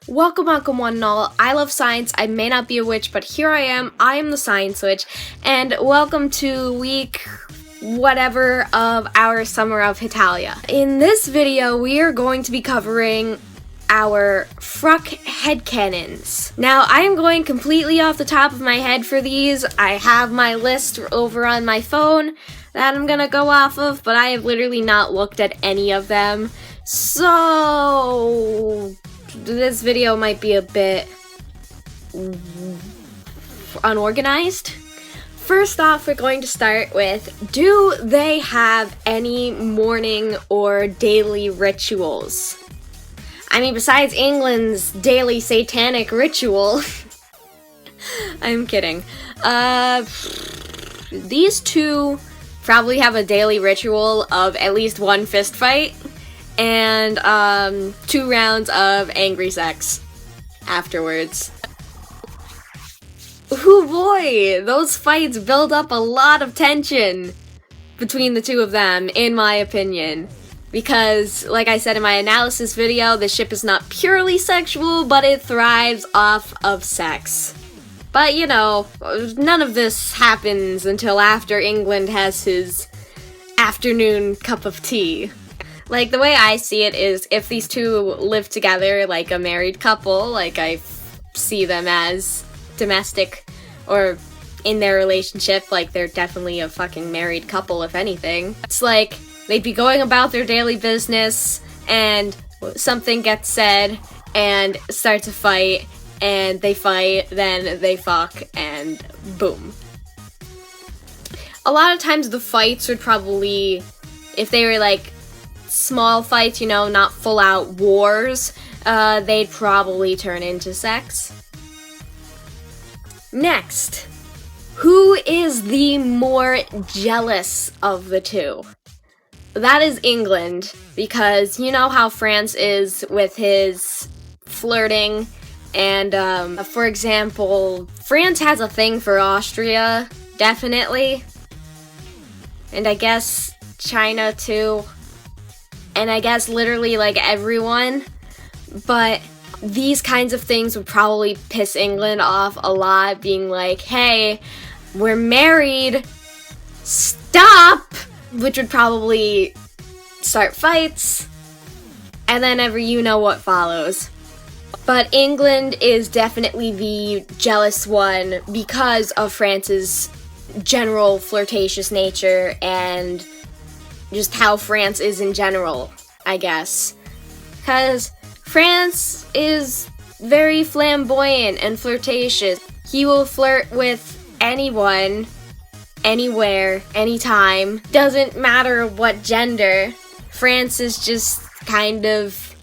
Welcome one and all. I love science. I may not be a witch, but here I am the science witch, and welcome to week whatever of our Summer of Hetalia. In this video, we are going to be covering our FrUK headcanons. Now, I am going completely off the top of my head for these. I have my list over on my phone that I'm gonna go off of, but I have literally not looked at any of them. So this video might be a bit unorganized. First off, we're going to start with, do they have any morning or daily rituals? I mean, besides England's daily satanic ritual. I'm kidding. These two probably have a daily ritual of at least one fist fight and 2 rounds of angry sex afterwards. Ooh boy, those fights build up a lot of tension between the two of them, in my opinion. Because, like I said in my analysis video, the ship is not purely sexual, but it thrives off of sex. But, you know, none of this happens until after England has his afternoon cup of tea. Like, the way I see it is, if these two live together like a married couple, like I see them as domestic, or in their relationship, like they're definitely a fucking married couple, if anything. It's like, they'd be going about their daily business, and something gets said, and starts a fight, and they fight, then they fuck, and boom. A lot of times the fights would probably, if they were like small fights, you know, not full-out wars, they'd probably turn into sex. Next, who is the more jealous of the two? That is England, because you know how France is with his flirting, and for example, France has a thing for Austria, definitely, and I guess China too, and I guess literally like everyone, but these kinds of things would probably piss England off a lot, being like, hey, we're married, stop! Which would probably start fights, and then you know what follows. But England is definitely the jealous one because of France's general flirtatious nature and just how France is in general, I guess. Because France is very flamboyant and flirtatious. He will flirt with anyone, anywhere, anytime. Doesn't matter what gender. France is just kind of,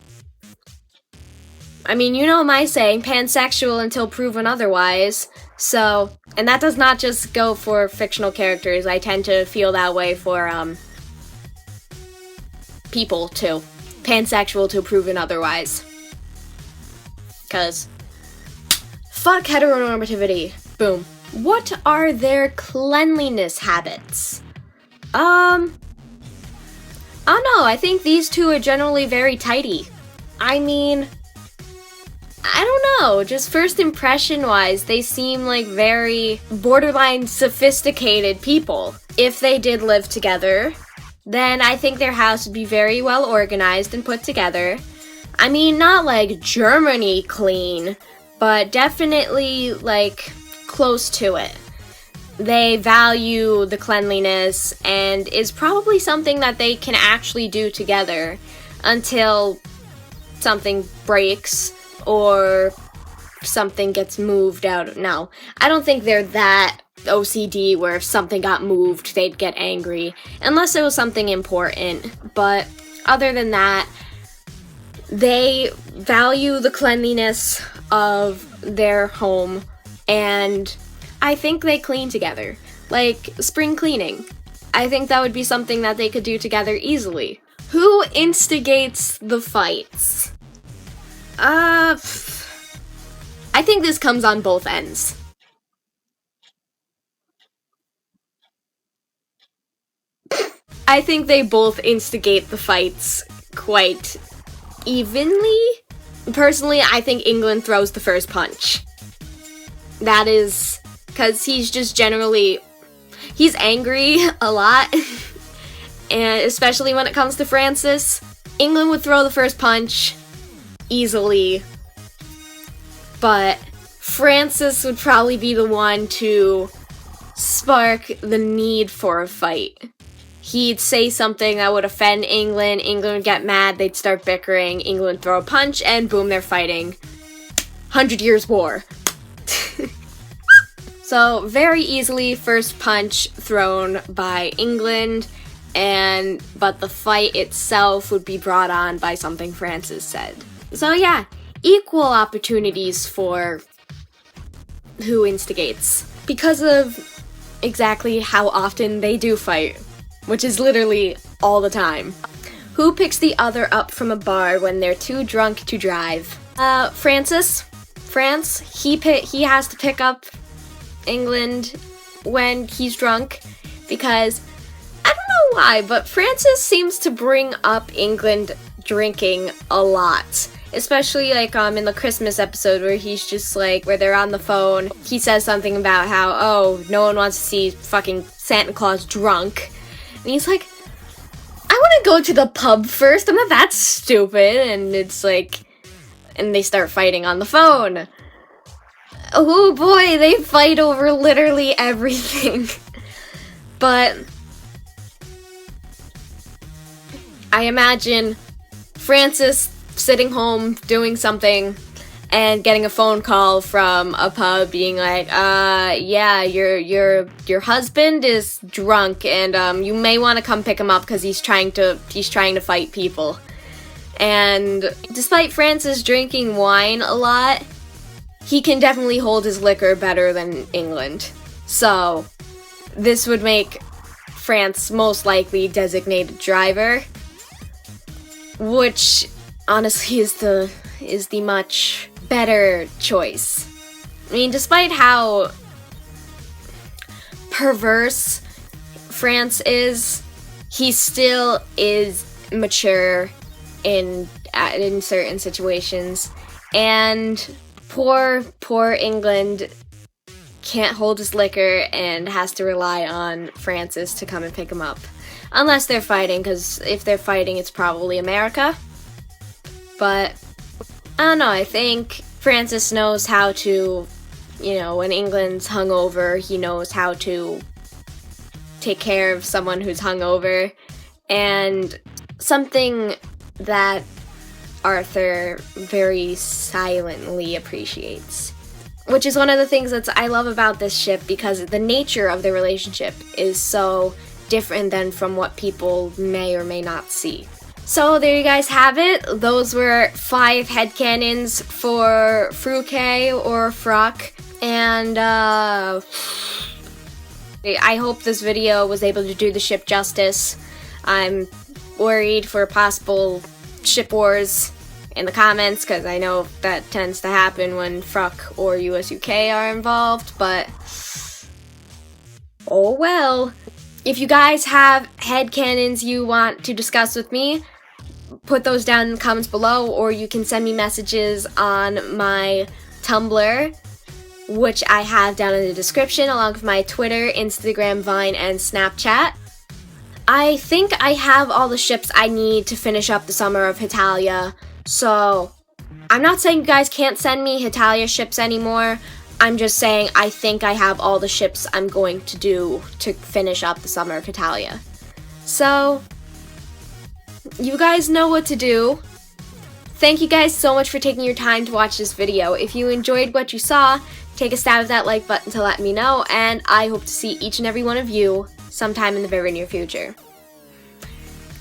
I mean, you know my saying, pansexual until proven otherwise. So, and that does not just go for fictional characters. I tend to feel that way for people too. Pansexual till proven otherwise. Cause fuck heteronormativity. Boom. What are their cleanliness habits? I don't know, I think these two are generally very tidy. I mean, I don't know, just first impression wise, they seem like very borderline sophisticated people. If they did live together, then I think their house would be very well organized and put together. I mean, not like Germany clean, but definitely like close to it. They value the cleanliness and is probably something that they can actually do together until something breaks or something gets moved out. No, I don't think they're that OCD where if something got moved, they'd get angry, unless it was something important. But other than that, they value the cleanliness of their home, and I think they clean together. Like spring cleaning. I think that would be something that they could do together easily. Who instigates the fights? I think this comes on both ends. I think they both instigate the fights quite evenly, Personally, I think England throws the first punch. That is because he's just generally, he's angry a lot, and especially when it comes to Francis. England would throw the first punch easily, but Francis would probably be the one to spark the need for a fight. He'd say something that would offend England, England would get mad, they'd start bickering, England would throw a punch, and boom, they're fighting. 100 Years' War. So, very easily, first punch thrown by England, but the fight itself would be brought on by something Francis said. So yeah, equal opportunities for who instigates, because of exactly how often they do fight, which is literally all the time. Who picks the other up from a bar when they're too drunk to drive? Francis. He has to pick up England when he's drunk, because I don't know why, but Francis seems to bring up England drinking a lot. Especially like in the Christmas episode where he's just like, where they're on the phone, he says something about how, oh, no one wants to see fucking Santa Claus drunk. And he's like, I want to go to the pub first, I'm not that stupid. And it's like, and they start fighting on the phone. Oh boy, they fight over literally everything. But I imagine Francis sitting home doing something and getting a phone call from a pub being like, yeah, your husband is drunk and you may want to come pick him up because he's trying to fight people. And despite Francis drinking wine a lot, he can definitely hold his liquor better than England. So this would make France most likely designated driver, which honestly is the much better choice. I mean, despite how perverse France is, he still is mature in certain situations, and poor England can't hold his liquor and has to rely on Francis to come and pick him up. Unless they're fighting, because if they're fighting, it's probably America. But, I don't know, I think Francis knows how to, when England's hungover, he knows how to take care of someone who's hungover. And something that Arthur very silently appreciates. Which is one of the things that I love about this ship, because the nature of the relationship is so different than from what people may or may not see. So there you guys have it. Those were 5 headcanons for FrUK or FrUK. And I hope this video was able to do the ship justice. I'm worried for possible ship wars in the comments, because I know that tends to happen when FrUK or US-UK are involved, but oh well. If you guys have headcanons you want to discuss with me, put those down in the comments below, or you can send me messages on my Tumblr, which I have down in the description, along with my Twitter, Instagram, Vine, and Snapchat. I think I have all the ships I need to finish up the Summer of Hetalia, so I'm not saying you guys can't send me Hetalia ships anymore. I'm just saying I think I have all the ships I'm going to do to finish up the Summer of Hetalia. So you guys know what to do. Thank you guys so much for taking your time to watch this video. If you enjoyed what you saw, take a stab at that like button to let me know, and I hope to see each and every one of you sometime in the very near future.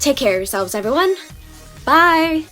Take care of yourselves, everyone. Bye!